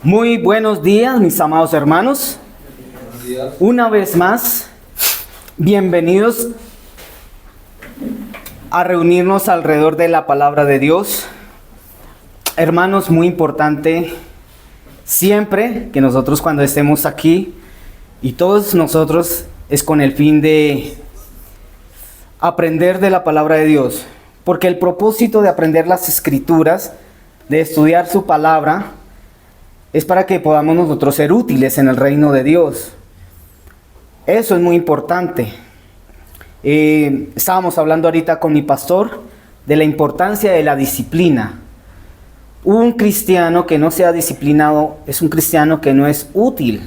Muy buenos días, mis amados hermanos. Buenos días. Una vez más, bienvenidos a reunirnos alrededor de la palabra de Dios. Hermanos, muy importante siempre que nosotros cuando estemos aquí y todos nosotros es con el fin de aprender de la palabra de Dios. Porque el propósito de aprender las escrituras, de estudiar su palabra, es para que podamos nosotros ser útiles en el reino de Dios. Eso es muy importante. Estábamos hablando ahorita con mi pastor de la importancia de la disciplina. Un cristiano que no sea disciplinado es un cristiano que no es útil.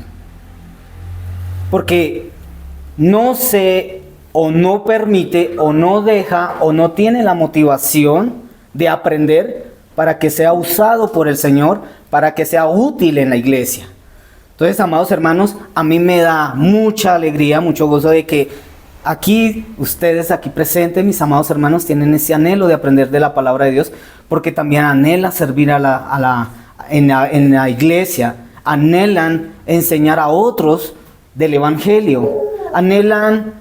Porque no se o no permite o no deja o no tiene la motivación de aprender para que sea usado por el Señor, para que sea útil en la iglesia. Entonces, amados hermanos, a mí me da mucha alegría, mucho gozo de que aquí, ustedes aquí presentes, mis amados hermanos, tienen ese anhelo de aprender de la palabra de Dios, porque también anhelan servir en la iglesia, anhelan enseñar a otros del evangelio, anhelan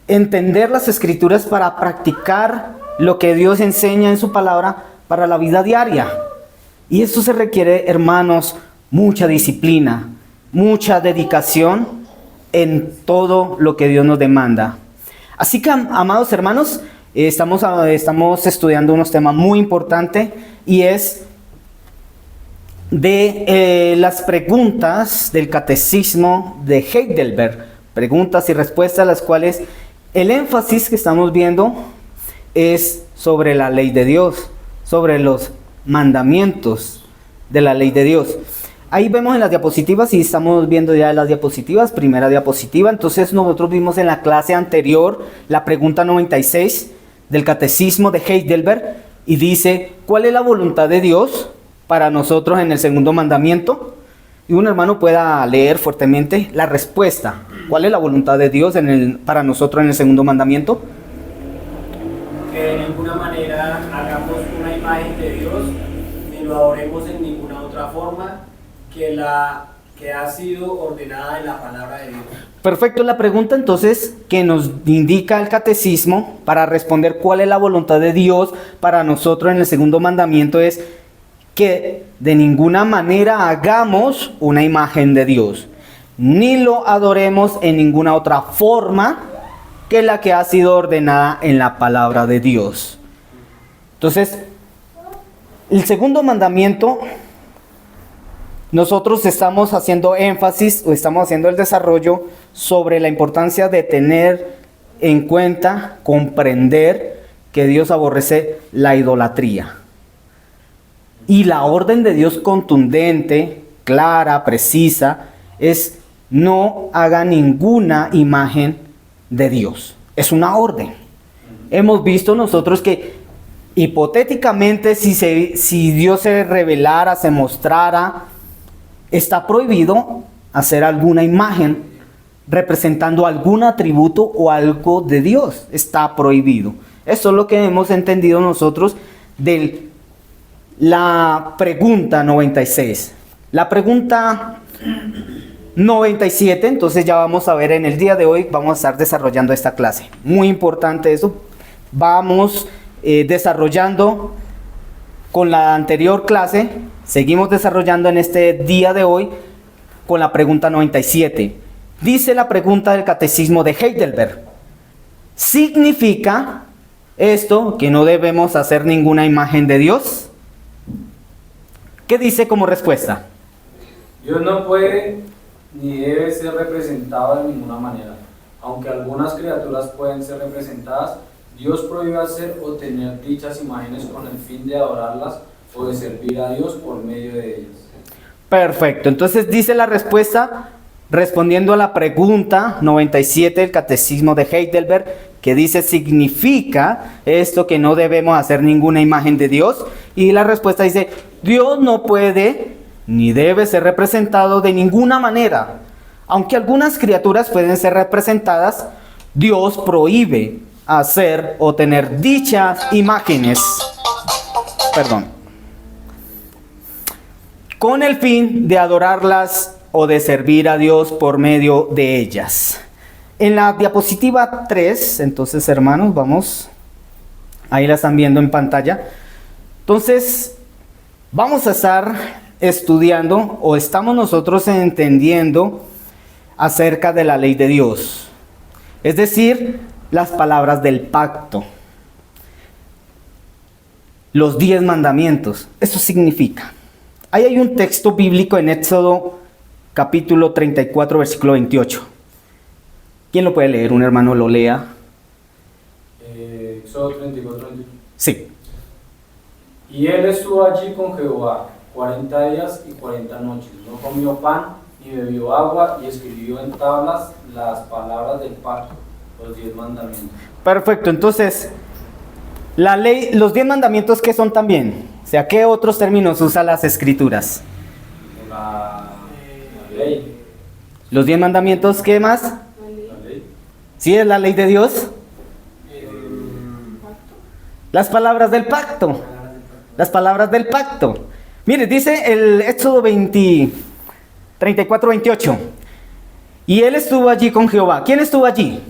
entender las escrituras para practicar lo que Dios enseña en su palabra para la vida diaria. Y esto se requiere, hermanos, mucha disciplina, mucha dedicación en todo lo que Dios nos demanda. Así que, amados hermanos, estamos estudiando unos temas muy importantes y es de las preguntas del catecismo de Heidelberg. Preguntas y respuestas, las cuales el énfasis que estamos viendo es sobre la ley de Dios, sobre los mandamientos de la ley de Dios. Ahí vemos en las diapositivas y estamos viendo ya las diapositivas, primera diapositiva. Entonces nosotros vimos en la clase anterior la pregunta 96 del catecismo de Heidelberg y dice, ¿cuál es la voluntad de Dios para nosotros en el segundo mandamiento? Y un hermano pueda leer fuertemente la respuesta. ¿Cuál es la voluntad de Dios para nosotros en el segundo mandamiento? Que de ninguna manera hagamos una imagen de Dios, ni lo adoremos en ninguna otra forma que la que ha sido ordenada en la palabra de Dios. Perfecto, la pregunta entonces que nos indica el catecismo para responder cuál es la voluntad de Dios para nosotros en el segundo mandamiento es que de ninguna manera hagamos una imagen de Dios, ni lo adoremos en ninguna otra forma que la que ha sido ordenada en la palabra de Dios. Entonces, el segundo mandamiento, nosotros estamos haciendo énfasis o estamos haciendo el desarrollo sobre la importancia de tener en cuenta, comprender que Dios aborrece la idolatría. Y la orden de Dios contundente, clara, precisa, es no haga ninguna imagen de Dios. Es una orden. Hemos visto nosotros que hipotéticamente si Dios se revelara, se mostrara, está prohibido hacer alguna imagen representando algún atributo o algo de Dios. Está prohibido. Eso es lo que hemos entendido nosotros de la pregunta 96. La pregunta 97, entonces ya vamos a ver en el día de hoy, vamos a estar desarrollando esta clase. Muy importante eso. Vamos desarrollando con la anterior clase, seguimos desarrollando en este día de hoy con la pregunta 97. Dice la pregunta del catecismo de Heidelberg. ¿Significa esto que no debemos hacer ninguna imagen de Dios? ¿Qué dice como respuesta? Dios no puede ni debe ser representado de ninguna manera. Aunque algunas criaturas pueden ser representadas, Dios prohíbe hacer o tener dichas imágenes con el fin de adorarlas o de servir a Dios por medio de ellas. Perfecto, entonces dice la respuesta respondiendo a la pregunta 97 del catecismo de Heidelberg, que dice, ¿significa esto que no debemos hacer ninguna imagen de Dios? Y la respuesta dice, Dios no puede ni debe ser representado de ninguna manera. Aunque algunas criaturas pueden ser representadas, Dios prohíbe hacer o tener dichas imágenes. con el fin de adorarlas o de servir a Dios por medio de ellas. En la diapositiva 3, entonces hermanos, vamos, ahí la están viendo en pantalla. Entonces, vamos a estar estudiando o estamos nosotros entendiendo acerca de la ley de Dios. Es decir, las palabras del pacto. Los 10 mandamientos. Eso significa. Ahí hay un texto bíblico en Éxodo capítulo 34, versículo 28. ¿Quién lo puede leer? Un hermano lo lea. Éxodo 34, 28. Sí. Y él estuvo allí con Jehová 40 días y 40 noches. No comió pan ni bebió agua y escribió en tablas las palabras del pacto, los 10 mandamientos. Perfecto. Entonces, la ley, los 10 mandamientos, ¿qué son también? O sea, ¿qué otros términos usan las escrituras? La ley. Los 10 mandamientos, ¿qué más? La ley. ¿Sí es la ley de Dios? Las palabras del pacto. Las palabras del pacto. Mire, dice el Éxodo 34, 28. Y él estuvo allí con Jehová. ¿Quién estuvo allí?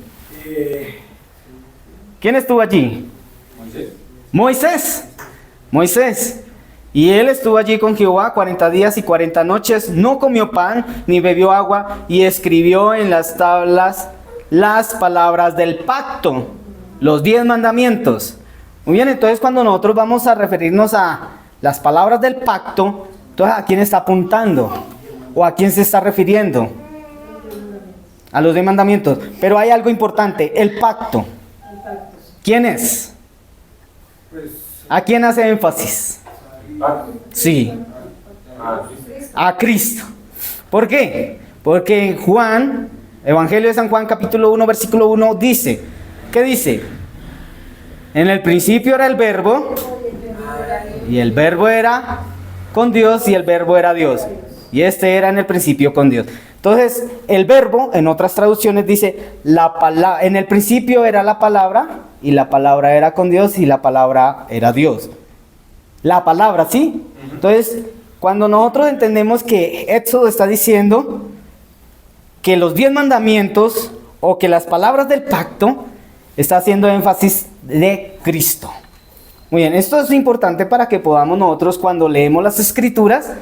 ¿Quién estuvo allí? Moisés. Moisés. Y él estuvo allí con Jehová 40 días y 40 noches. No comió pan ni bebió agua. Y escribió en las tablas las palabras del pacto. Los 10 mandamientos. Muy bien, entonces cuando nosotros vamos a referirnos a las palabras del pacto, entonces ¿a quién está apuntando? ¿O a quién se está refiriendo? A los 10 mandamientos. Pero hay algo importante, el pacto. ¿Quién es? ¿A quién hace énfasis? Pacto. Sí, a Cristo. ¿Por qué? Porque en Juan, Evangelio de San Juan, capítulo 1, versículo 1, dice, ¿qué dice? En el principio era el verbo, y el verbo era con Dios, y el verbo era Dios. Y este era en el principio con Dios. Entonces, el verbo, en otras traducciones, dice, en el principio era la palabra, y la palabra era con Dios, y la palabra era Dios. La palabra, ¿sí? Entonces, cuando nosotros entendemos que Éxodo está diciendo que los 10 mandamientos, o que las palabras del pacto, está haciendo énfasis de Cristo. Muy bien, esto es importante para que podamos nosotros, cuando leemos las escrituras,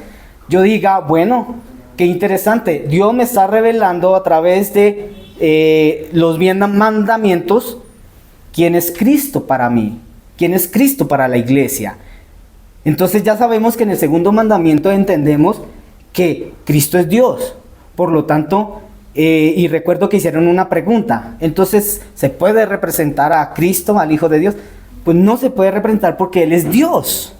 yo diga, bueno, qué interesante, Dios me está revelando a través de los 10 mandamientos quién es Cristo para mí, quién es Cristo para la iglesia. Entonces ya sabemos que en el segundo mandamiento entendemos que Cristo es Dios. Por lo tanto, y recuerdo que hicieron una pregunta, entonces, ¿se puede representar a Cristo, al Hijo de Dios? Pues no se puede representar porque Él es Dios.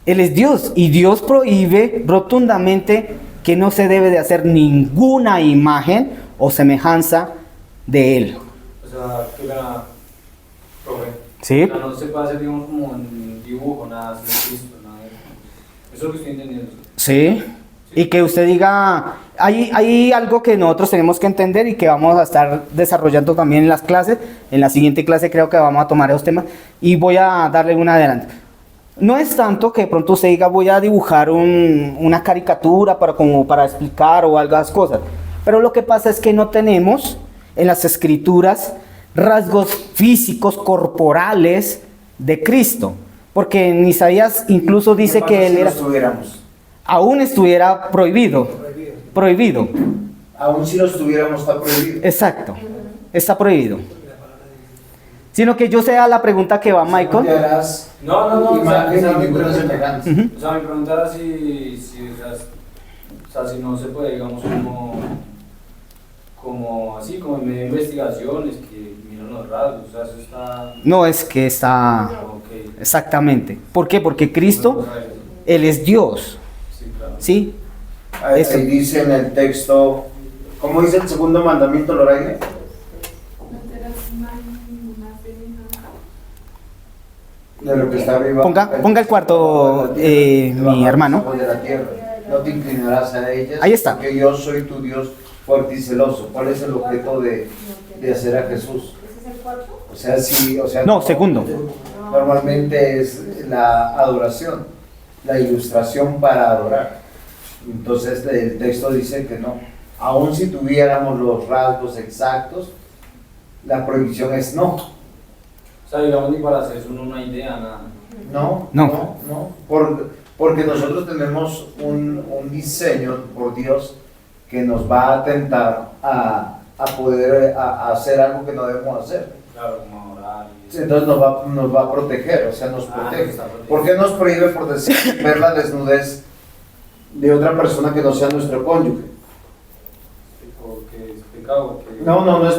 Él es Dios y Dios prohíbe rotundamente que no se debe de hacer ninguna imagen o semejanza de Él. O sea, que la profe. ¿Sí? O sea, no se puede hacer, digamos, como en dibujo, nada así de Cristo, nada de eso. Eso es lo que estoy entendiendo. Sí. Y que usted diga, hay algo que nosotros tenemos que entender y que vamos a estar desarrollando también en las clases. En la siguiente clase creo que vamos a tomar esos temas y voy a darle un adelanto. No es tanto que de pronto usted diga, voy a dibujar una caricatura para explicar o algo de las cosas. Pero lo que pasa es que no tenemos en las escrituras rasgos físicos, corporales de Cristo. Porque en Isaías incluso dice que Él era... Aún estuviera prohibido. Prohibido. Aún si lo estuviéramos, está prohibido. Exacto. Está prohibido. Sino que yo sea la pregunta que va Michael. No. Imagen y ninguna semejanza. O sea, mi pregunta era si no se puede, digamos, como así, como en medio de investigaciones, que miran los rasgos, o sea, eso está... No, es que está... Okay. Exactamente. ¿Por qué? Porque Cristo, Él es Dios. Sí, claro. ¿Sí? Ahí Eso. dice en el texto, ¿cómo dice el segundo mandamiento, Loraine? De lo que está arriba. Ponga el cuarto, mi hermano. De la tierra. No te inclinarás a ellas. Ahí está. Porque yo soy tu Dios fuerte y celoso. ¿Cuál es el objeto de hacer a Jesús? ¿Ese es el cuarto? O sea, sí, o sea. No, segundo. Normalmente es la adoración. la ilustración para adorar. Entonces el texto dice que no, aun si tuviéramos los rasgos exactos, la prohibición es no. O sea, digamos, ni para hacerse uno una idea, nada. No. Porque nosotros tenemos un diseño por Dios que nos va a atentar a poder a hacer algo que no debemos hacer. Claro, como orar. Entonces nos va a proteger, o sea, nos protege. Está protegido. ¿Por qué nos prohíbe, por decir, ver la desnudez de otra persona que no sea nuestro cónyuge? Porque es pecado. No es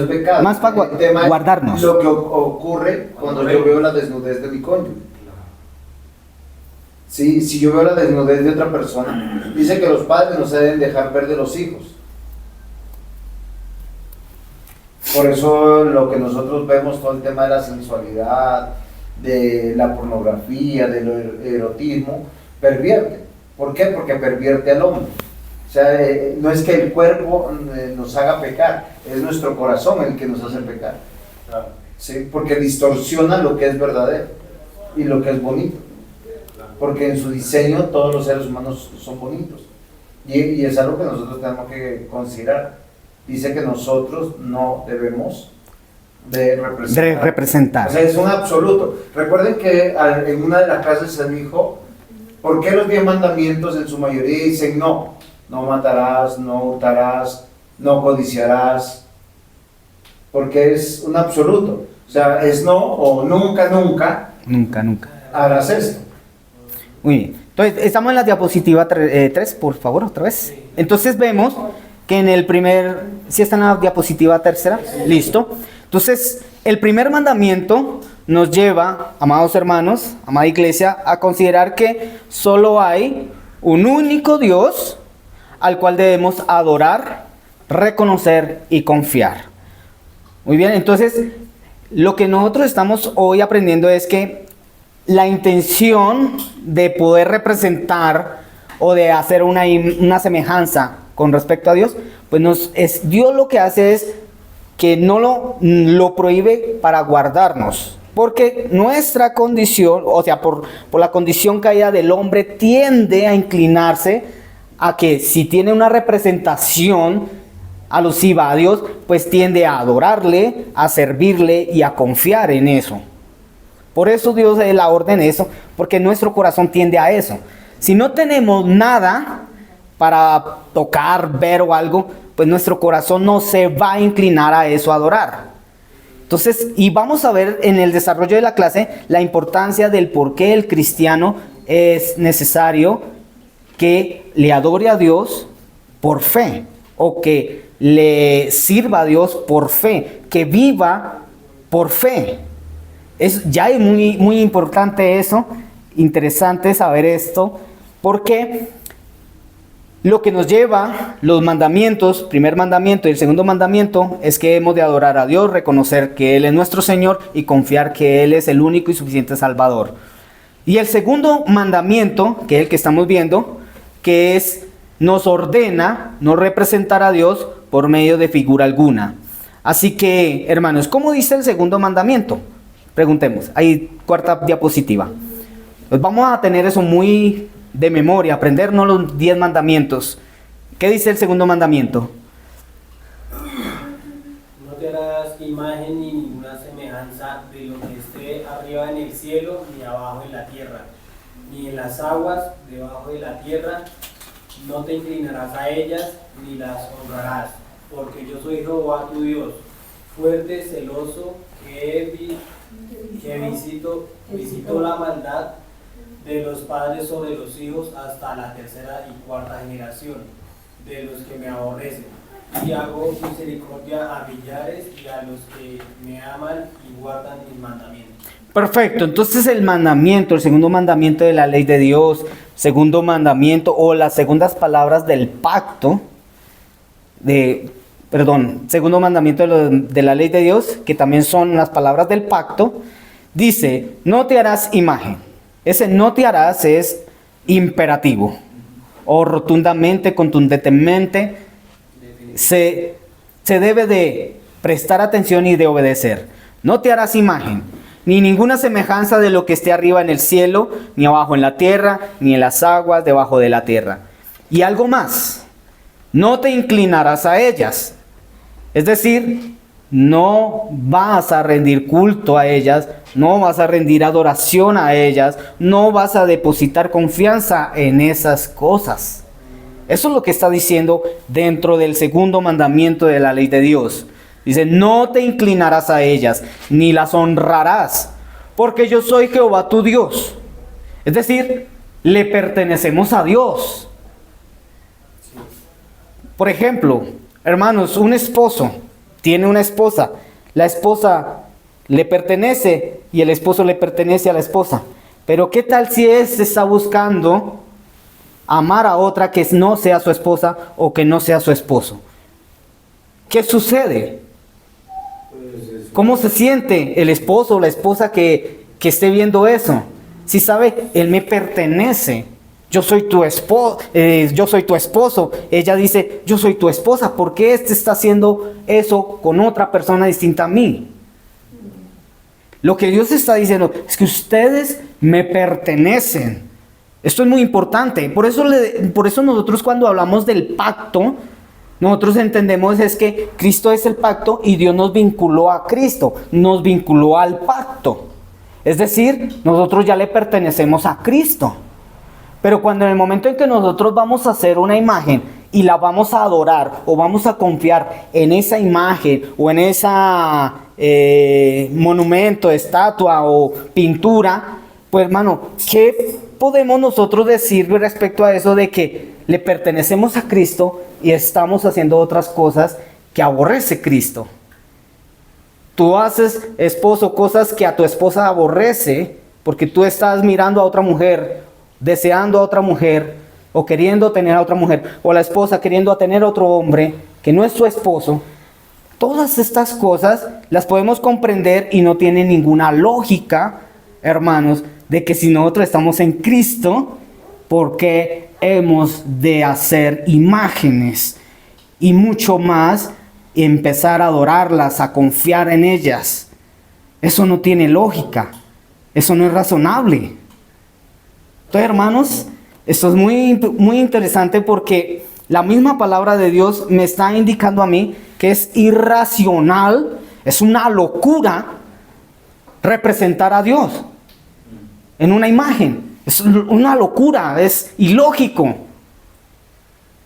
pecado. Más para El tema es guardarnos. lo que ocurre cuando yo veo la desnudez de mi cónyuge. Sí, si yo veo la desnudez de otra persona, dice que los padres no se deben dejar ver de los hijos. Por eso lo que nosotros vemos, todo el tema de la sensualidad, de la pornografía, del erotismo, pervierte. ¿Por qué? Porque pervierte al hombre. O sea, no es que el cuerpo nos haga pecar, es nuestro corazón el que nos hace pecar. Claro. ¿Sí? Porque distorsiona lo que es verdadero y lo que es bonito. Porque en su diseño todos los seres humanos son bonitos. Y es algo que nosotros tenemos que considerar. Dice que nosotros no debemos de representar. O sea, es un absoluto. Recuerden que en una de las clases se dijo, ¿por qué los 10 mandamientos en su mayoría dicen no? No matarás, no hurtarás, no codiciarás. Porque es un absoluto. O sea, es no o nunca harás esto. Muy bien. Entonces, estamos en la diapositiva 3, por favor, otra vez. Entonces vemos que en el primer, ¿sí está en la diapositiva tercera? Listo. Entonces, el primer mandamiento nos lleva, amados hermanos, amada iglesia, a considerar que solo hay un único Dios al cual debemos adorar, reconocer y confiar. Muy bien, entonces, lo que nosotros estamos hoy aprendiendo es que la intención de poder representar o de hacer una semejanza con respecto a Dios, pues Dios lo que hace es que no lo prohíbe para guardarnos. Porque nuestra condición, o sea, por la condición caída del hombre, tiende a inclinarse a que si tiene una representación alusiva a Dios, pues tiende a adorarle, a servirle y a confiar en eso. Por eso Dios le da la orden eso, porque nuestro corazón tiende a eso. Si no tenemos nada para tocar, ver o algo, pues nuestro corazón no se va a inclinar a eso, a adorar. Entonces, y vamos a ver en el desarrollo de la clase la importancia del por qué el cristiano es necesario que le adore a Dios por fe, o que le sirva a Dios por fe, que viva por fe. Ya es muy, muy importante eso, interesante saber esto, porque lo que nos lleva los mandamientos, primer mandamiento y el segundo mandamiento, es que hemos de adorar a Dios, reconocer que Él es nuestro Señor y confiar que Él es el único y suficiente Salvador. Y el segundo mandamiento, que es el que estamos viendo, que nos ordena no representar a Dios por medio de figura alguna. Así que, hermanos, ¿cómo dice el segundo mandamiento? Preguntemos, ahí cuarta diapositiva. Pues vamos a tener eso muy de memoria, aprendernos los 10 mandamientos. ¿Qué dice el segundo mandamiento? No te harás imagen ni ninguna semejanza de lo que esté arriba en el cielo, ni abajo en la tierra, ni en las aguas debajo de la tierra. No te inclinarás a ellas, ni las honrarás, porque yo soy Jehová tu Dios, fuerte, celoso, que visito la maldad de los padres sobre los hijos hasta la tercera y cuarta generación de los que me aborrecen, y hago misericordia a millares y a los que me aman y guardan mis mandamientos. Perfecto, entonces el segundo mandamiento de la ley de Dios, segundo mandamiento o las segundas palabras del pacto, segundo mandamiento de la ley de Dios, que también son las palabras del pacto, dice, no te harás imagen. Ese no te harás es imperativo, o rotundamente, contundentemente, se debe de prestar atención y de obedecer. No te harás imagen. ni ninguna semejanza de lo que esté arriba en el cielo, ni abajo en la tierra, ni en las aguas debajo de la tierra. Y algo más, no te inclinarás a ellas. Es decir, no vas a rendir culto a ellas, no vas a rendir adoración a ellas, no vas a depositar confianza en esas cosas. Eso es lo que está diciendo dentro del segundo mandamiento de la ley de Dios. Dice, no te inclinarás a ellas, ni las honrarás, porque yo soy Jehová tu Dios. Es decir, le pertenecemos a Dios. Por ejemplo, hermanos, un esposo tiene una esposa. La esposa le pertenece y el esposo le pertenece a la esposa. Pero ¿qué tal si éste está buscando amar a otra que no sea su esposa o que no sea su esposo? ¿Qué sucede? ¿Cómo se siente el esposo o la esposa que esté viendo eso? Si sabe, él me pertenece. Yo soy tu esposo, Ella dice, yo soy tu esposa. ¿Por qué este está haciendo eso con otra persona distinta a mí? Lo que Dios está diciendo es que ustedes me pertenecen. Esto es muy importante. Por eso nosotros cuando hablamos del pacto, nosotros entendemos es que Cristo es el pacto y Dios nos vinculó a Cristo, nos vinculó al pacto. Es decir, nosotros ya le pertenecemos a Cristo. Pero cuando en el momento en que nosotros vamos a hacer una imagen y la vamos a adorar o vamos a confiar en esa imagen o en esa monumento, estatua o pintura, pues hermano, ¿qué podemos nosotros decir respecto a eso de que le pertenecemos a Cristo y estamos haciendo otras cosas que aborrece Cristo? Tú haces, esposo, cosas que a tu esposa aborrece porque tú estás mirando a otra mujer, deseando a otra mujer o queriendo tener a otra mujer, o la esposa queriendo tener a otro hombre que no es su esposo. Todas estas cosas las podemos comprender y no tienen ninguna lógica, hermanos, de que si nosotros estamos en Cristo, ¿por qué hemos de hacer imágenes? Y mucho más, empezar a adorarlas, a confiar en ellas. Eso no tiene lógica, eso no es razonable. Entonces, hermanos, esto es muy interesante porque la misma palabra de Dios me está indicando a mí que es irracional, es una locura representar a Dios en una imagen. Es una locura, es ilógico.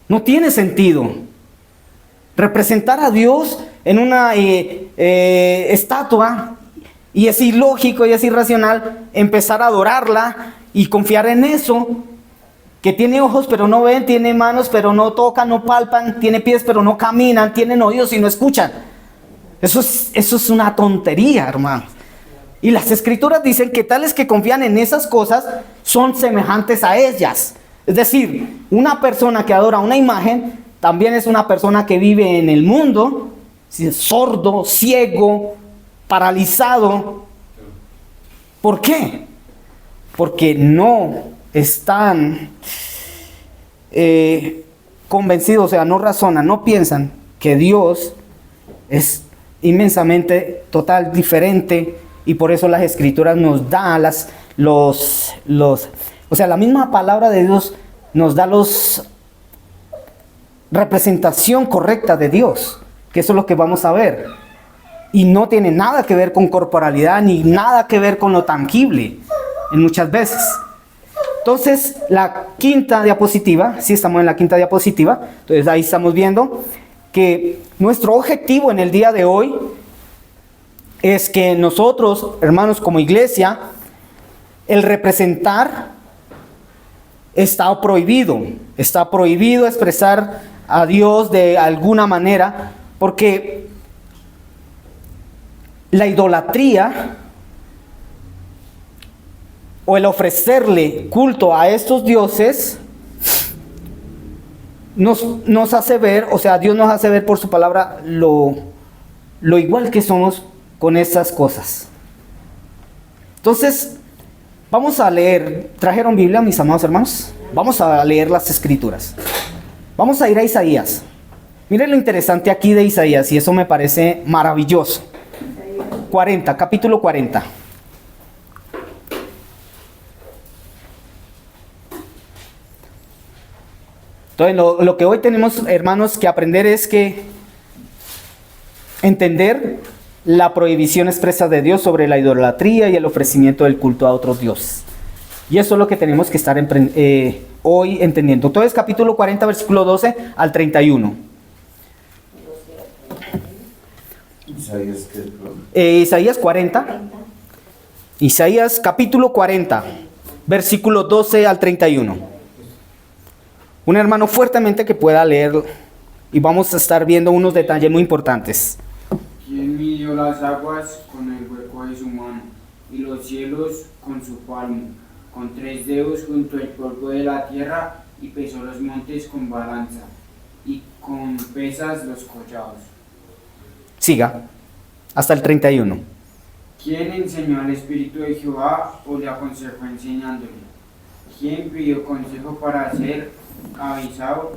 No tiene sentido. Representar a Dios en una estatua, y es ilógico y es irracional empezar a adorarla y confiar en eso, que tiene ojos pero no ven, tiene manos pero no tocan, no palpan, tiene pies pero no caminan, tienen oídos y no escuchan. Eso es una tontería, hermanos. Y las escrituras dicen que tales que confían en esas cosas son semejantes a ellas. Es decir, una persona que adora una imagen también es una persona que vive en el mundo, sordo, ciego, paralizado. ¿Por qué? Porque no están convencidos, o sea, no razonan, no piensan que Dios es inmensamente total, diferente, y por eso las escrituras nos da o sea, la misma palabra de Dios nos da representación correcta de Dios, que eso es lo que vamos a ver, y no tiene nada que ver con corporalidad, ni nada que ver con lo tangible, en muchas veces. Entonces, la quinta diapositiva, sí estamos en la quinta diapositiva, entonces ahí estamos viendo que nuestro objetivo en el día de hoy es que nosotros, hermanos, como iglesia, el representar está prohibido expresar a Dios de alguna manera, porque la idolatría o el ofrecerle culto a estos dioses nos hace ver, o sea, Dios nos hace ver por su palabra lo igual que somos con esas cosas. Entonces, vamos a leer. ¿Trajeron Biblia, mis amados hermanos? Vamos a leer las escrituras. Vamos a ir a Isaías. Miren lo interesante aquí de Isaías, y eso me parece maravilloso. 40, capítulo 40. Entonces, lo que hoy tenemos, hermanos, que aprender es que entender la prohibición expresa de Dios sobre la idolatría y el ofrecimiento del culto a otros dioses. Y eso es lo que tenemos que estar hoy entendiendo. Entonces, capítulo 40, versículo 12 al 31. Isaías 40. Isaías capítulo 40, versículo 12 al 31. Un hermano fuertemente que pueda leer y vamos a estar viendo unos detalles muy importantes. ¿Quién midió las aguas con el hueco de su mano y los cielos con su palmo? Con 3 dedos junto al polvo de la tierra y pesó los montes con balanza y con pesas los collados. Siga, hasta el 31. ¿Quién enseñó al Espíritu de Jehová o le aconsejó enseñándole? ¿Quién pidió consejo para ser avisado?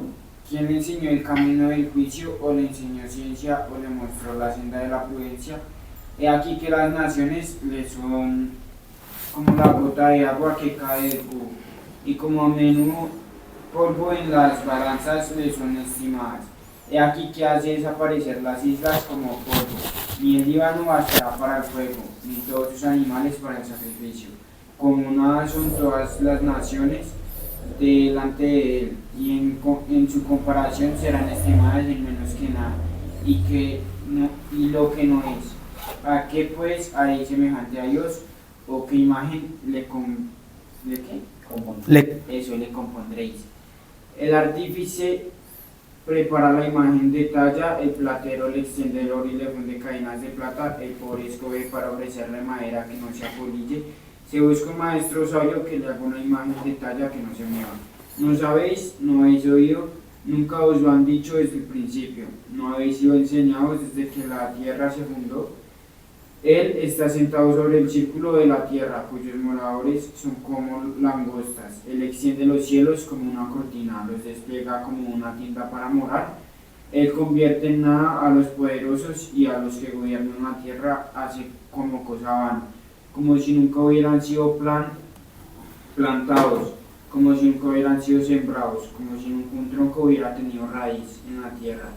¿Quién le enseñó el camino del juicio o le enseñó ciencia o le mostró la senda de la prudencia? He aquí que las naciones le son como la gota de agua que cae del cubo, y como a menudo polvo en las balanzas le son estimadas. He aquí que hace desaparecer las islas como polvo, ni el Líbano bastará para el fuego, ni todos sus animales para el sacrificio. Como nada son todas las naciones delante de él, y en su comparación serán estimadas en menos que nada, y lo que no es. ¿A qué pues haréis semejante a Dios? ¿O qué imagen le compondréis? El artífice prepara la imagen de talla, el platero le extiende el oro y le funde cadenas de plata, el pobre escobe para ofrecerle madera que no se apolille. Se busca un maestro sabio que le haga una imagen de talla que no se mueva. ¿No sabéis? ¿No habéis oído? Nunca os lo han dicho desde el principio. ¿No habéis sido enseñados desde que la tierra se fundó? Él está sentado sobre el círculo de la tierra, cuyos moradores son como langostas. Él extiende los cielos como una cortina, los despliega como una tienda para morar. Él convierte en nada a los poderosos y a los que gobiernan la tierra hace como cosa vana, como si nunca hubieran sido plantados, como si nunca hubieran sido sembrados, como si nunca un tronco hubiera tenido raíz en la tierra.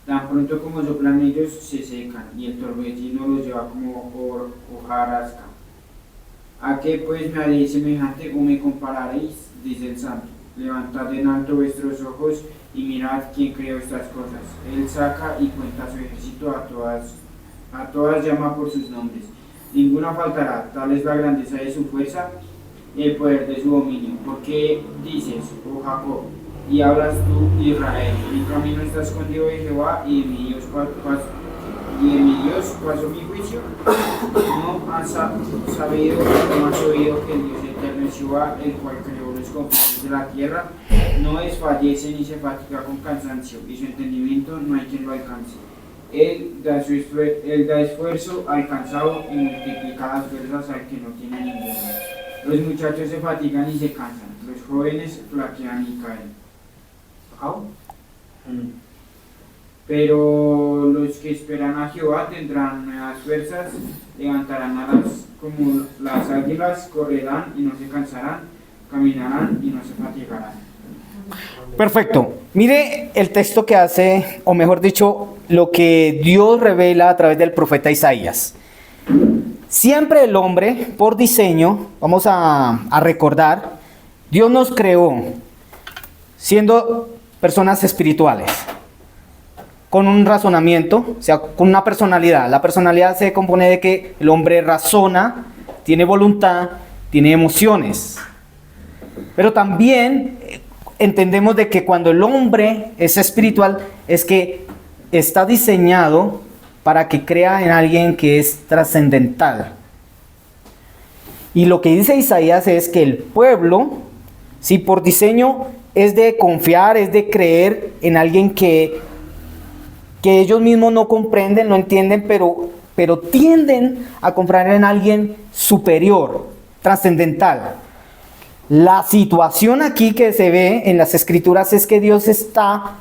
Tan pronto como soplan ellos, se secan, y el torbellino los lleva como hojarasca. ¿A qué pues me haréis semejante o me compararéis? Dice el santo. Levantad en alto vuestros ojos y mirad quién creó estas cosas. Él saca y cuenta su ejército, a todas llama por sus nombres. Ninguna faltará, tal es la grandeza de su fuerza y el poder de su dominio. Porque dices, oh Jacob, y hablas tú, Israel, mi camino está escondido de Jehová, y de mi Dios paso mi juicio. No has sabido, no has oído que el Dios eterno es Jehová, el cual creó los confines de la tierra. No desfallece ni se fatiga con cansancio, y su entendimiento no hay quien lo alcance. Él da esfuerzo al cansado y multiplica las fuerzas al que no tiene ninguna. Los muchachos se fatigan y se cansan, los jóvenes flaquean y caen. Pero los que esperan a Jehová tendrán nuevas fuerzas, levantarán alas como las águilas, correrán y no se cansarán, caminarán y no se fatigarán. Perfecto. Mire el texto que hace, o mejor dicho, lo que Dios revela a través del profeta Isaías. Siempre el hombre, por diseño, vamos a recordar, Dios nos creó siendo personas espirituales, con un razonamiento, o sea, con una personalidad. La personalidad se compone de que el hombre razona, tiene voluntad, tiene emociones. Pero también entendemos de que cuando el hombre es espiritual, es que está diseñado para que crea en alguien que es trascendental. Y lo que dice Isaías es que el pueblo, si por diseño es de confiar, es de creer en alguien que ellos mismos no comprenden, no entienden, pero tienden a confiar en alguien superior, trascendental. La situación aquí que se ve en las escrituras es que Dios está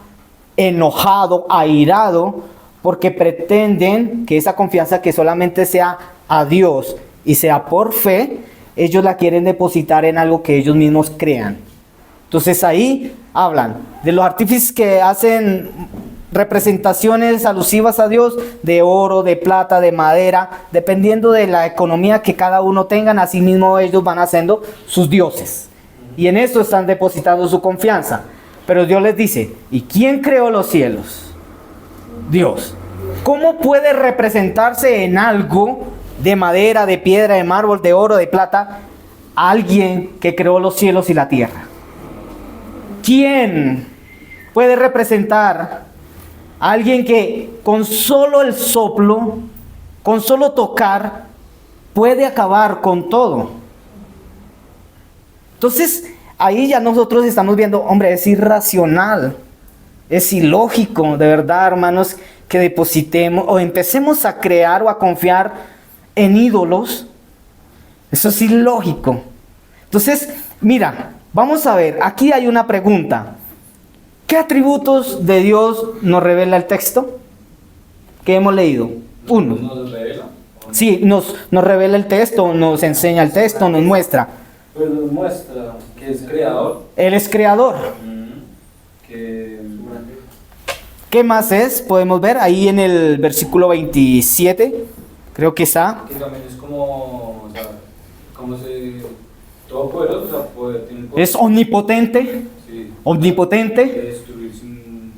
enojado, airado, porque pretenden que esa confianza que solamente sea a Dios y sea por fe, ellos la quieren depositar en algo que ellos mismos crean. Entonces ahí hablan de los artífices que hacen representaciones alusivas a Dios, de oro, de plata, de madera, dependiendo de la economía que cada uno tengan, así mismo ellos van haciendo sus dioses. Y en esto están depositando su confianza. Pero Dios les dice, ¿y quién creó los cielos? Dios. ¿Cómo puede representarse en algo de madera, de piedra, de mármol, de oro, de plata, alguien que creó los cielos y la tierra? ¿Quién puede representar a alguien que con solo el soplo, con solo tocar, puede acabar con todo? Entonces, ahí ya nosotros estamos viendo, hombre, es irracional, es ilógico, de verdad, hermanos, que depositemos o empecemos a crear o a confiar en ídolos. Eso es ilógico. Entonces, mira, vamos a ver, aquí hay una pregunta. ¿Qué atributos de Dios nos revela el texto que hemos leído? Uno. ¿Nos revela? Sí, nos revela el texto, nos enseña el texto, nos muestra. Pues nos muestra que es creador. Él es creador. Que ¿Qué más es? Podemos ver ahí en el versículo 27, creo que está. que también es como, o sea, como se todopoderoso, o sea, tiene poder. Es omnipotente, Sí, omnipotente. de destruir sin...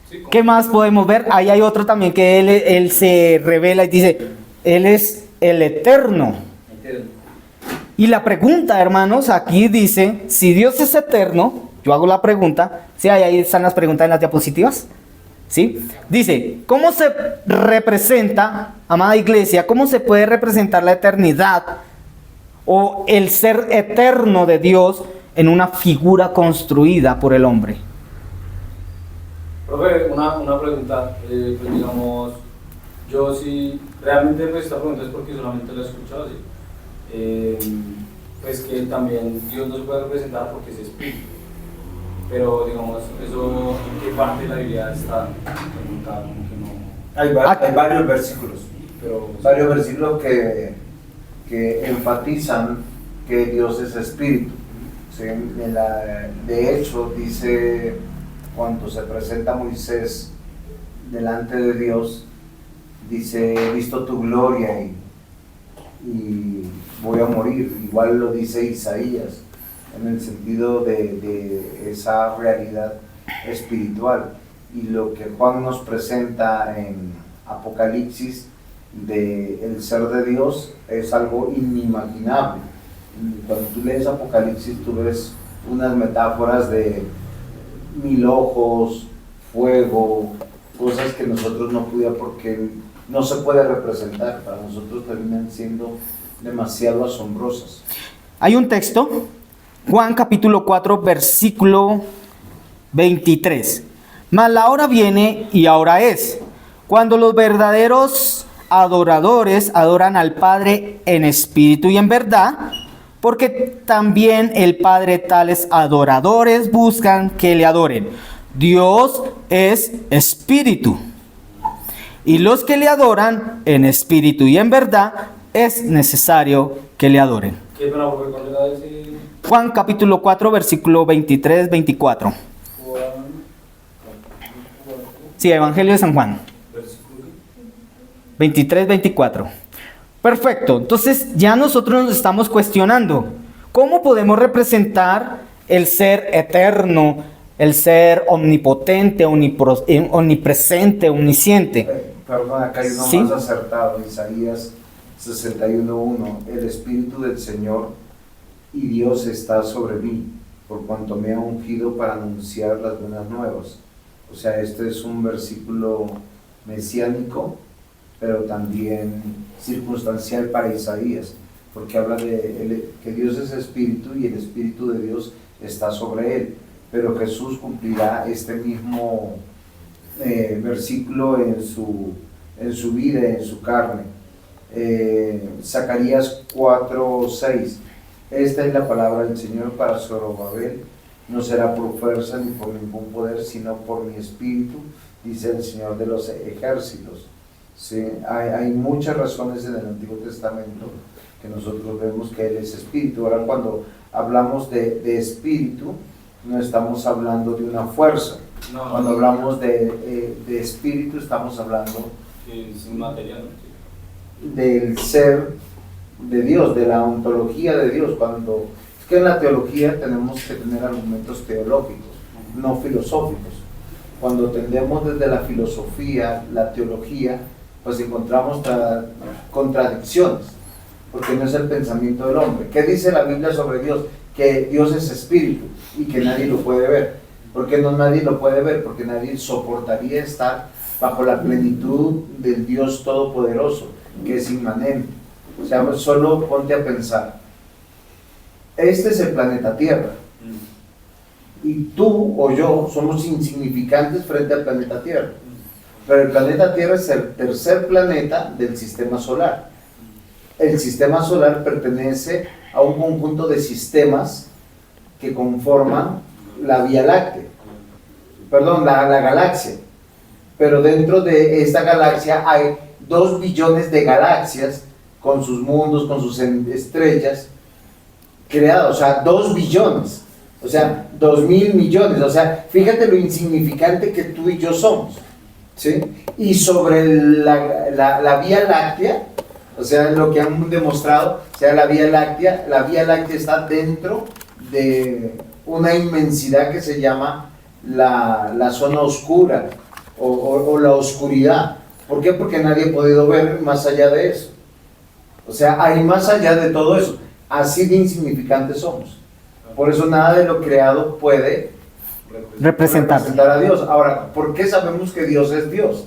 Sí, como- ¿Qué más podemos ver? Ahí hay otro también que él se revela y dice, Él es el eterno. Eterno. Y la pregunta, hermanos, aquí dice, si Dios es eterno, yo hago la pregunta, ¿sí? Ahí están las preguntas en las diapositivas, ¿sí? Dice, ¿cómo se representa, amada iglesia, cómo se puede representar la eternidad o el ser eterno de Dios en una figura construida por el hombre? Profe, una pregunta, pues digamos, yo sí, realmente pues esta pregunta es porque solamente la he escuchado, ¿sí? Pues que también Dios no se puede representar porque es espíritu, pero digamos, eso en qué parte de la Biblia está preguntado, como que no, Hay varios versículos. pero Varios versículos que enfatizan que Dios es espíritu. ¿Sí? De hecho, dice cuando se presenta Moisés delante de Dios, dice, he visto tu gloria y voy a morir. Igual lo dice Isaías, en el sentido de esa realidad espiritual. Y lo que Juan nos presenta en Apocalipsis del ser de Dios es algo inimaginable. Cuando tú lees Apocalipsis, tú ves unas metáforas de 1000 ojos, fuego, cosas que nosotros no pudimos porque no se puede representar. Para nosotros terminan siendo demasiado asombrosas. Hay un texto, Juan capítulo 4, versículo 23. Mas la hora viene y ahora es, cuando los verdaderos adoradores adoran al Padre en espíritu y en verdad, porque también el Padre tales adoradores buscan que le adoren. Dios es espíritu, y los que le adoran en espíritu y en verdad es necesario que le adoren. ¿qué es una profe? ¿Cuál era ese? Juan capítulo 4, versículo 23-24. Juan, Sí, Evangelio de San Juan, versículo 23-24. Perfecto, entonces ya nosotros nos estamos cuestionando, ¿cómo podemos representar el ser eterno, el ser omnipotente, omnipresente, omnisciente? Perdón, acá hay uno ¿Sí? más acertado, Isaías 61:1. El Espíritu del Señor y Dios está sobre mí, por cuanto me ha ungido para anunciar las buenas nuevas. O sea, este es un versículo mesiánico, pero también circunstancial para Isaías, porque habla de que Dios es espíritu y el Espíritu de Dios está sobre él. Pero Jesús cumplirá este mismo versículo en su vida, en su carne. Zacarías 4:6. Esta es la palabra del Señor para Zorobabel. No será por fuerza ni por ningún poder, sino por mi espíritu, dice el Señor de los ejércitos. ¿Sí? Hay muchas razones en el Antiguo Testamento que nosotros vemos que Él es espíritu. Ahora, cuando hablamos de espíritu, no estamos hablando de una fuerza. No, Cuando hablamos de espíritu, estamos hablando que es inmaterial. del ser de Dios, de la ontología de Dios. Es que en la teología tenemos que tener argumentos teológicos, no filosóficos. Cuando tendemos desde la filosofía, la teología, pues encontramos contradicciones, porque no es el pensamiento del hombre. ¿Qué dice la Biblia sobre Dios? Que Dios es espíritu y que nadie lo puede ver. ¿Por qué no nadie lo puede ver? Porque nadie soportaría estar bajo la plenitud del Dios Todopoderoso, que es inmanente. O sea, solo ponte a pensar. Este es el planeta Tierra. Y tú o yo somos insignificantes frente al planeta Tierra. Pero el planeta Tierra es el tercer planeta del sistema solar. El sistema solar pertenece a un conjunto de sistemas que conforman la Vía Láctea, perdón, la galaxia. Pero dentro de esta galaxia hay 2 billones de galaxias con sus mundos, con sus estrellas creadas, o sea, 2 billones, o sea, 2.000 millones, o sea, fíjate lo insignificante que tú y yo somos, ¿sí? Y sobre la Vía Láctea, o sea, lo que han demostrado, o sea, la Vía Láctea está dentro de una inmensidad que se llama la zona oscura o la oscuridad. ¿Por qué? Porque nadie ha podido ver más allá de eso. O sea, hay más allá de todo eso. Así de insignificantes somos. Por eso nada de lo creado puede representar a Dios. Ahora, ¿por qué sabemos que Dios es Dios?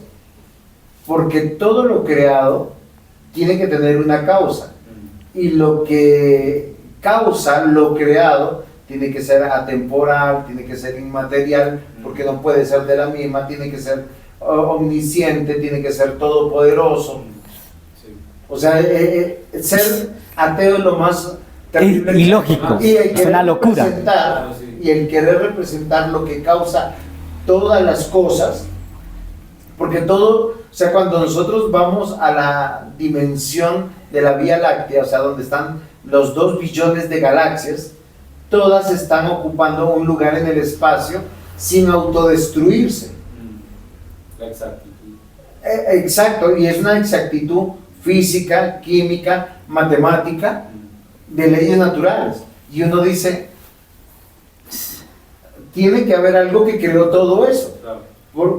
Porque todo lo creado tiene que tener una causa. Y lo que causa lo creado tiene que ser atemporal, tiene que ser inmaterial, porque no puede ser de la misma, tiene que ser omnisciente, tiene que ser todopoderoso. O sea, ser ateo es lo más terrible. Ilógico, es una locura. Y el querer representar lo que causa todas las cosas, porque todo, o sea, cuando nosotros vamos a la dimensión de la Vía Láctea, o sea, donde están los 2 billones de galaxias, todas están ocupando un lugar en el espacio sin autodestruirse. La exactitud. Exacto, y es una exactitud física, química, matemática, de leyes naturales. Y uno dice, tiene que haber algo que creó todo eso,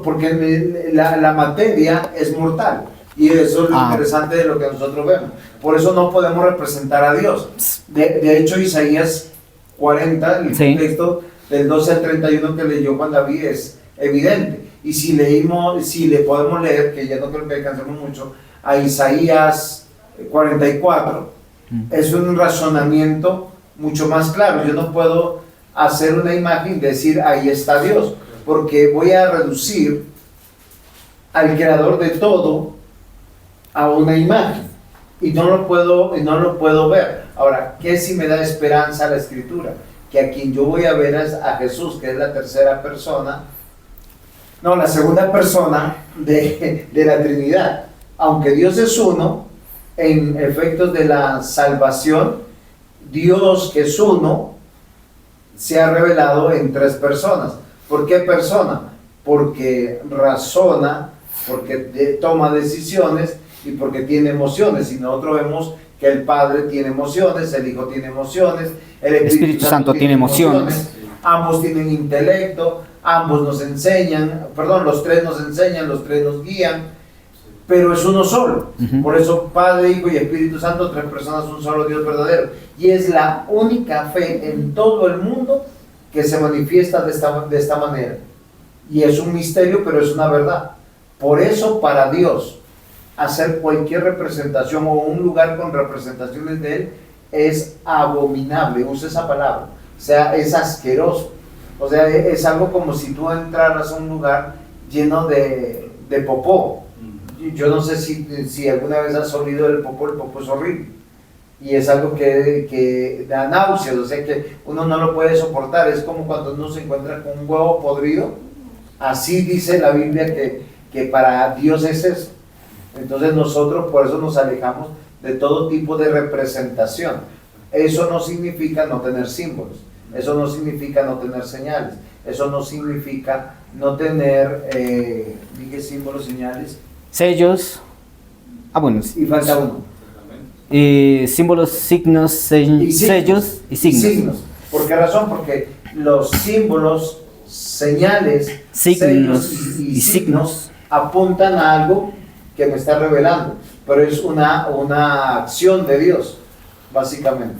porque la materia es mortal. Y eso es lo interesante de lo que nosotros vemos. Por eso no podemos representar a Dios. De hecho, Isaías 40, el texto del 12 al 31 que leyó Juan David es evidente. Y si le podemos leer, que ya no creo que alcancemos mucho, a Isaías 44, es un razonamiento mucho más claro. Yo no puedo hacer una imagen y decir, ahí está Dios, porque voy a reducir al creador de todo a una imagen, y no lo puedo ver. Ahora, ¿qué si me da esperanza la Escritura? Que a quien yo voy a ver es a Jesús, que es la segunda persona de la Trinidad. Aunque Dios es uno, en efectos de la salvación, Dios que es uno, se ha revelado en 3 personas. ¿Por qué persona? Porque razona, porque toma decisiones y porque tiene emociones. Y nosotros vemos que el Padre tiene emociones, el Hijo tiene emociones, el Espíritu Santo tiene emociones. Ambos tienen intelecto, ambos nos enseñan, los 3 nos enseñan, los 3 nos guían, pero es uno solo. Por eso Padre, Hijo y Espíritu Santo, 3 personas, un solo Dios verdadero. Y es la única fe en todo el mundo que se manifiesta de esta manera. Y es un misterio, pero es una verdad. Por eso para Dios, hacer cualquier representación o un lugar con representaciones de Él es abominable, usa esa palabra. O sea, es asqueroso. O sea, es algo como si tú entraras a un lugar lleno de popó. Yo no sé si alguna vez has olido el popó es horrible. Y es algo que da náuseas, o sea que uno no lo puede soportar. Es como cuando uno se encuentra con un huevo podrido. Así dice la Biblia que para Dios es eso. Entonces nosotros por eso nos alejamos de todo tipo de representación. Eso no significa no tener símbolos. Eso no significa no tener señales. Eso no significa no tener, dije símbolos, señales. Sellos. Bueno. Y falta uno. Símbolos, signos, sellos y signos. ¿Por qué razón? Porque los símbolos, señales, signos sellos y signos apuntan a algo que me está revelando, pero es una acción de Dios, básicamente.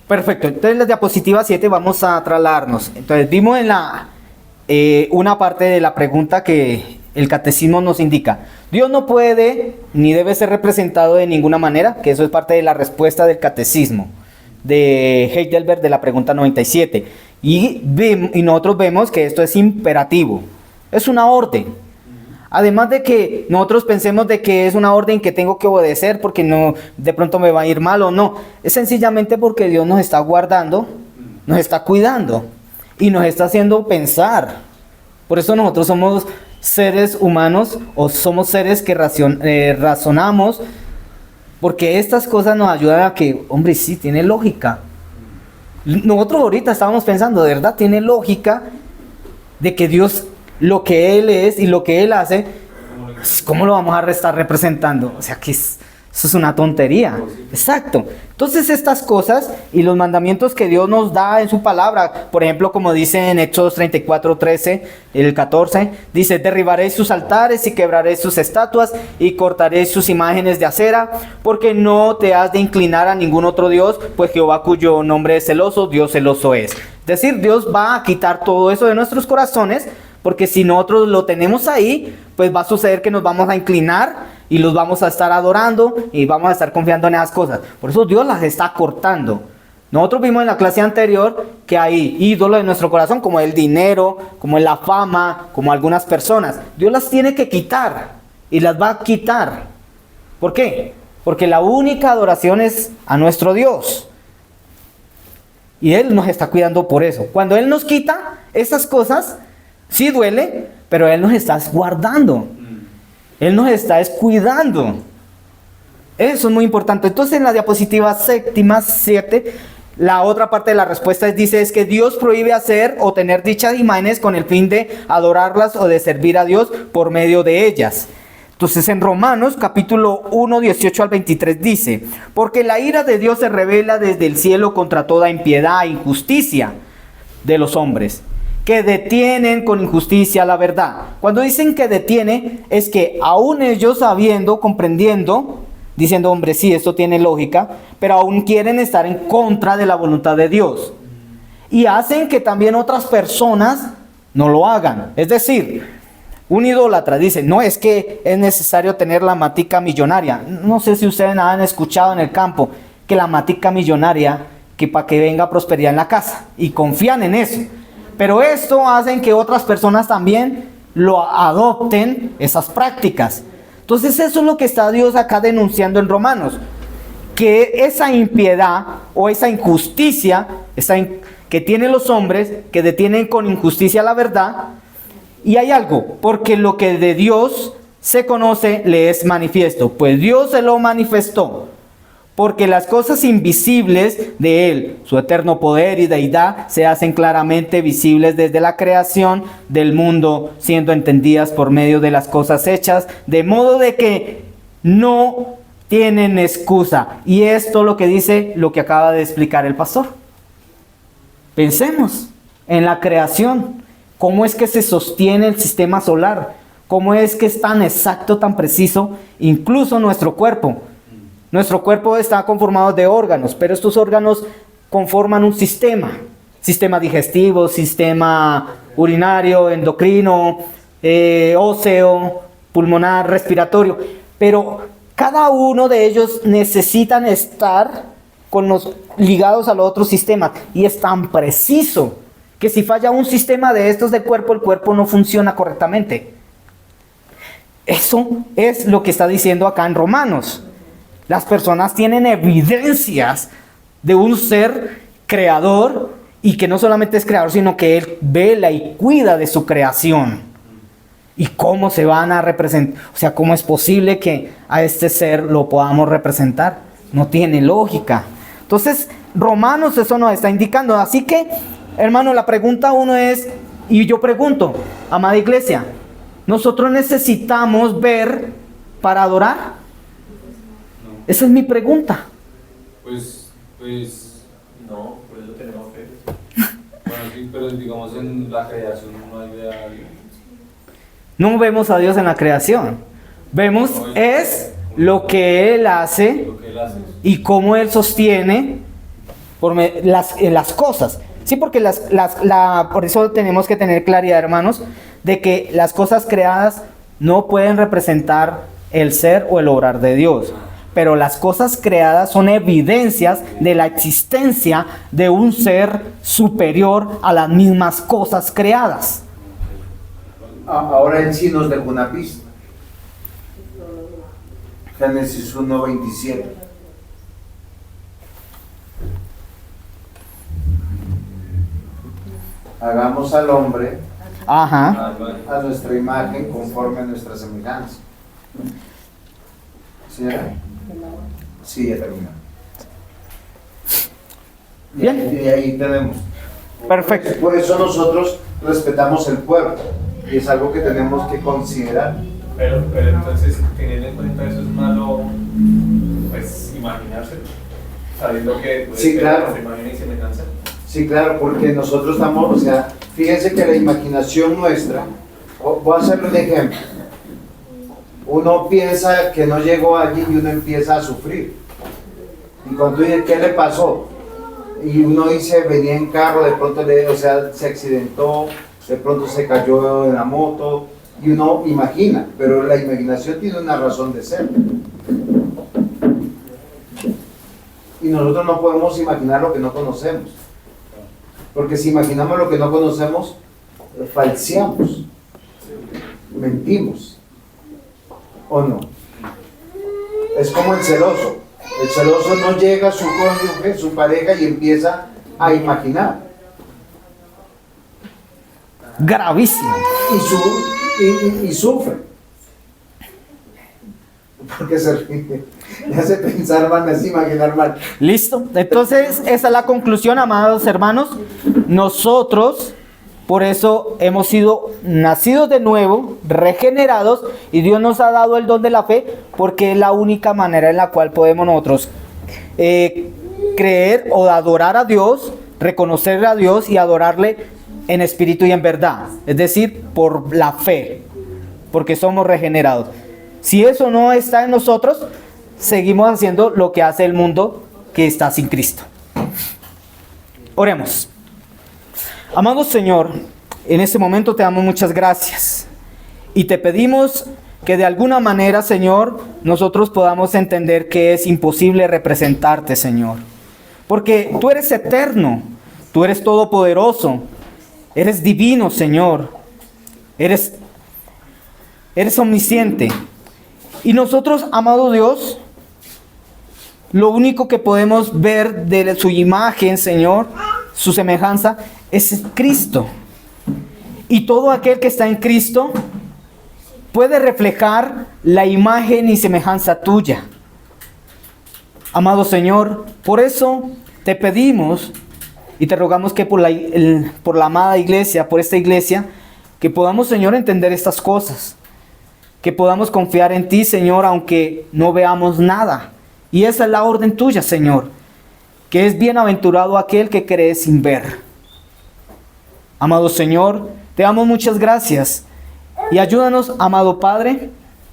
Perfecto, entonces en la diapositiva 7 vamos a trasladarnos. Entonces vimos en una parte de la pregunta que el catecismo nos indica. Dios no puede ni debe ser representado de ninguna manera, que eso es parte de la respuesta del catecismo de Heidelberg de la pregunta 97. Y nosotros vemos que esto es imperativo, es una orden. Además de que nosotros pensemos de que es una orden que tengo que obedecer porque no, de pronto me va a ir mal o no. Es sencillamente porque Dios nos está guardando, nos está cuidando y nos está haciendo pensar. Por eso nosotros somos seres humanos o somos seres que razonamos, porque estas cosas nos ayudan a que, hombre, sí, tiene lógica. Nosotros ahorita estábamos pensando, de verdad, tiene lógica de que Dios, lo que Él es y lo que Él hace, ¿cómo lo vamos a estar representando? O sea, que eso es una tontería. Exacto. Entonces estas cosas y los mandamientos que Dios nos da en su palabra, por ejemplo, como dice en Éxodo 34:13, el 14, dice: derribaréis sus altares y quebraréis sus estatuas y cortaréis sus imágenes de acera, porque no te has de inclinar a ningún otro Dios, pues Jehová, cuyo nombre es celoso, Dios celoso es. Es decir, Dios va a quitar todo eso de nuestros corazones, porque si nosotros lo tenemos ahí, pues va a suceder que nos vamos a inclinar y los vamos a estar adorando y vamos a estar confiando en esas cosas. Por eso Dios las está cortando. Nosotros vimos en la clase anterior que hay ídolos en nuestro corazón, como el dinero, como la fama, como algunas personas. Dios las tiene que quitar y las va a quitar. ¿Por qué? Porque la única adoración es a nuestro Dios. Y Él nos está cuidando por eso. Cuando Él nos quita esas cosas, sí duele, pero Él nos está guardando. Él nos está cuidando. Eso es muy importante. Entonces en la diapositiva séptima, 7, la otra parte de la respuesta dice es que Dios prohíbe hacer o tener dichas imágenes con el fin de adorarlas o de servir a Dios por medio de ellas. Entonces en Romanos capítulo 1, 18 al 23 dice: porque la ira de Dios se revela desde el cielo contra toda impiedad e injusticia de los hombres, que detienen con injusticia la verdad. Cuando dicen que detiene, es que aún ellos sabiendo, comprendiendo, diciendo, hombre, sí, esto tiene lógica, pero aún quieren estar en contra de la voluntad de Dios. Y hacen que también otras personas no lo hagan. Es decir, un idólatra dice, no, es que es necesario tener la matica millonaria. No sé si ustedes han escuchado en el campo que la matica millonaria, que para que venga prosperidad en la casa, y confían en eso. Pero esto hace que otras personas también lo adopten, esas prácticas. Entonces eso es lo que está Dios acá denunciando en Romanos. Que esa impiedad o esa injusticia que tienen los hombres, que detienen con injusticia la verdad. Y hay algo, porque lo que de Dios se conoce le es manifiesto, pues Dios se lo manifestó. Porque las cosas invisibles de Él, su eterno poder y deidad, se hacen claramente visibles desde la creación del mundo, siendo entendidas por medio de las cosas hechas, de modo de que no tienen excusa. Y esto lo que dice, lo que acaba de explicar el pastor. Pensemos en la creación, cómo es que se sostiene el sistema solar, cómo es que es tan exacto, tan preciso, incluso nuestro cuerpo. Nuestro cuerpo está conformado de órganos, pero estos órganos conforman un sistema digestivo, sistema urinario, endocrino, óseo, pulmonar, respiratorio. Pero cada uno de ellos necesitan estar ligados a los otros sistemas. Y es tan preciso que si falla un sistema de estos del cuerpo, el cuerpo no funciona correctamente. Eso es lo que está diciendo acá en Romanos. Las personas tienen evidencias de un ser creador y que no solamente es creador, sino que Él vela y cuida de su creación. ¿Y cómo se van a representar? O sea, ¿cómo es posible que a este ser lo podamos representar? No tiene lógica. Entonces, Romanos eso nos está indicando. Así que, hermano, la pregunta uno es, y yo pregunto, amada iglesia, ¿nosotros necesitamos ver para adorar? No. Esa es mi pregunta. Pues, no, por eso tenemos fe. Bueno, sí, pero digamos en la creación no hay de alguien. No vemos a Dios en la creación. Vemos es lo que Él hace Lo que él hace. y cómo Él sostiene las cosas. Sí, porque por eso tenemos que tener claridad, hermanos, de que las cosas creadas no pueden representar el ser o el obrar de Dios. Pero las cosas creadas son evidencias de la existencia de un ser superior a las mismas cosas creadas. Ahora en sí nos dejó una pista. Génesis 1:27. Hagamos al hombre Ajá. a nuestra imagen conforme a nuestra semejanza. ¿Sí era? Sí, ya terminó. Bien. Y ahí tenemos. Perfecto. Por eso nosotros respetamos el cuerpo. Y es algo que tenemos que considerar. Pero entonces, teniendo en cuenta eso, es malo, pues, imaginarse, sabiendo que puede Sí, ser claro. nuestra imagen y semejanza. Sí, claro, porque nosotros estamos, o sea, fíjense que la imaginación nuestra, voy a hacerle un ejemplo. Uno piensa que no llegó allí y uno empieza a sufrir. Y cuando dice, ¿qué le pasó? Y uno dice, venía en carro, de pronto se accidentó, de pronto se cayó en la moto, y uno imagina, pero la imaginación tiene una razón de ser. Y nosotros no podemos imaginar lo que no conocemos. Porque si imaginamos lo que no conocemos, falseamos, mentimos. ¿O no? Es como el celoso. El celoso no llega a su cónyuge, su pareja, y empieza a imaginar. Gravísimo. Y sufre. Porque se ríe. Le hace pensar mal, le hace imaginar mal. Listo. Entonces, esa es la conclusión, amados hermanos. Nosotros, por eso, hemos sido nacidos de nuevo, regenerados, y Dios nos ha dado el don de la fe, porque es la única manera en la cual podemos nosotros creer o adorar a Dios, reconocer a Dios y adorarle en espíritu y en verdad. Es decir, por la fe, porque somos regenerados. Si eso no está en nosotros, seguimos haciendo lo que hace el mundo que está sin Cristo. Oremos. Amado Señor, en este momento te damos muchas gracias y te pedimos que de alguna manera, Señor, nosotros podamos entender que es imposible representarte, Señor, porque tú eres eterno, tú eres todopoderoso, eres divino, Señor, eres omnisciente. Y nosotros, amado Dios, lo único que podemos ver de su imagen, Señor, su semejanza, es Cristo. Y todo aquel que está en Cristo puede reflejar la imagen y semejanza tuya. Amado Señor, por eso te pedimos y te rogamos que por la amada iglesia, por esta iglesia, que podamos, Señor, entender estas cosas. Que podamos confiar en ti, Señor, aunque no veamos nada. Y esa es la orden tuya, Señor, que es bienaventurado aquel que cree sin ver. Amado Señor, te damos muchas gracias y ayúdanos, amado Padre,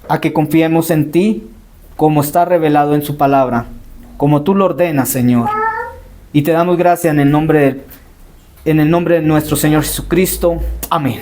a que confiemos en ti como está revelado en su palabra, como tú lo ordenas, Señor. Y te damos gracias en el nombre de nuestro Señor Jesucristo. Amén.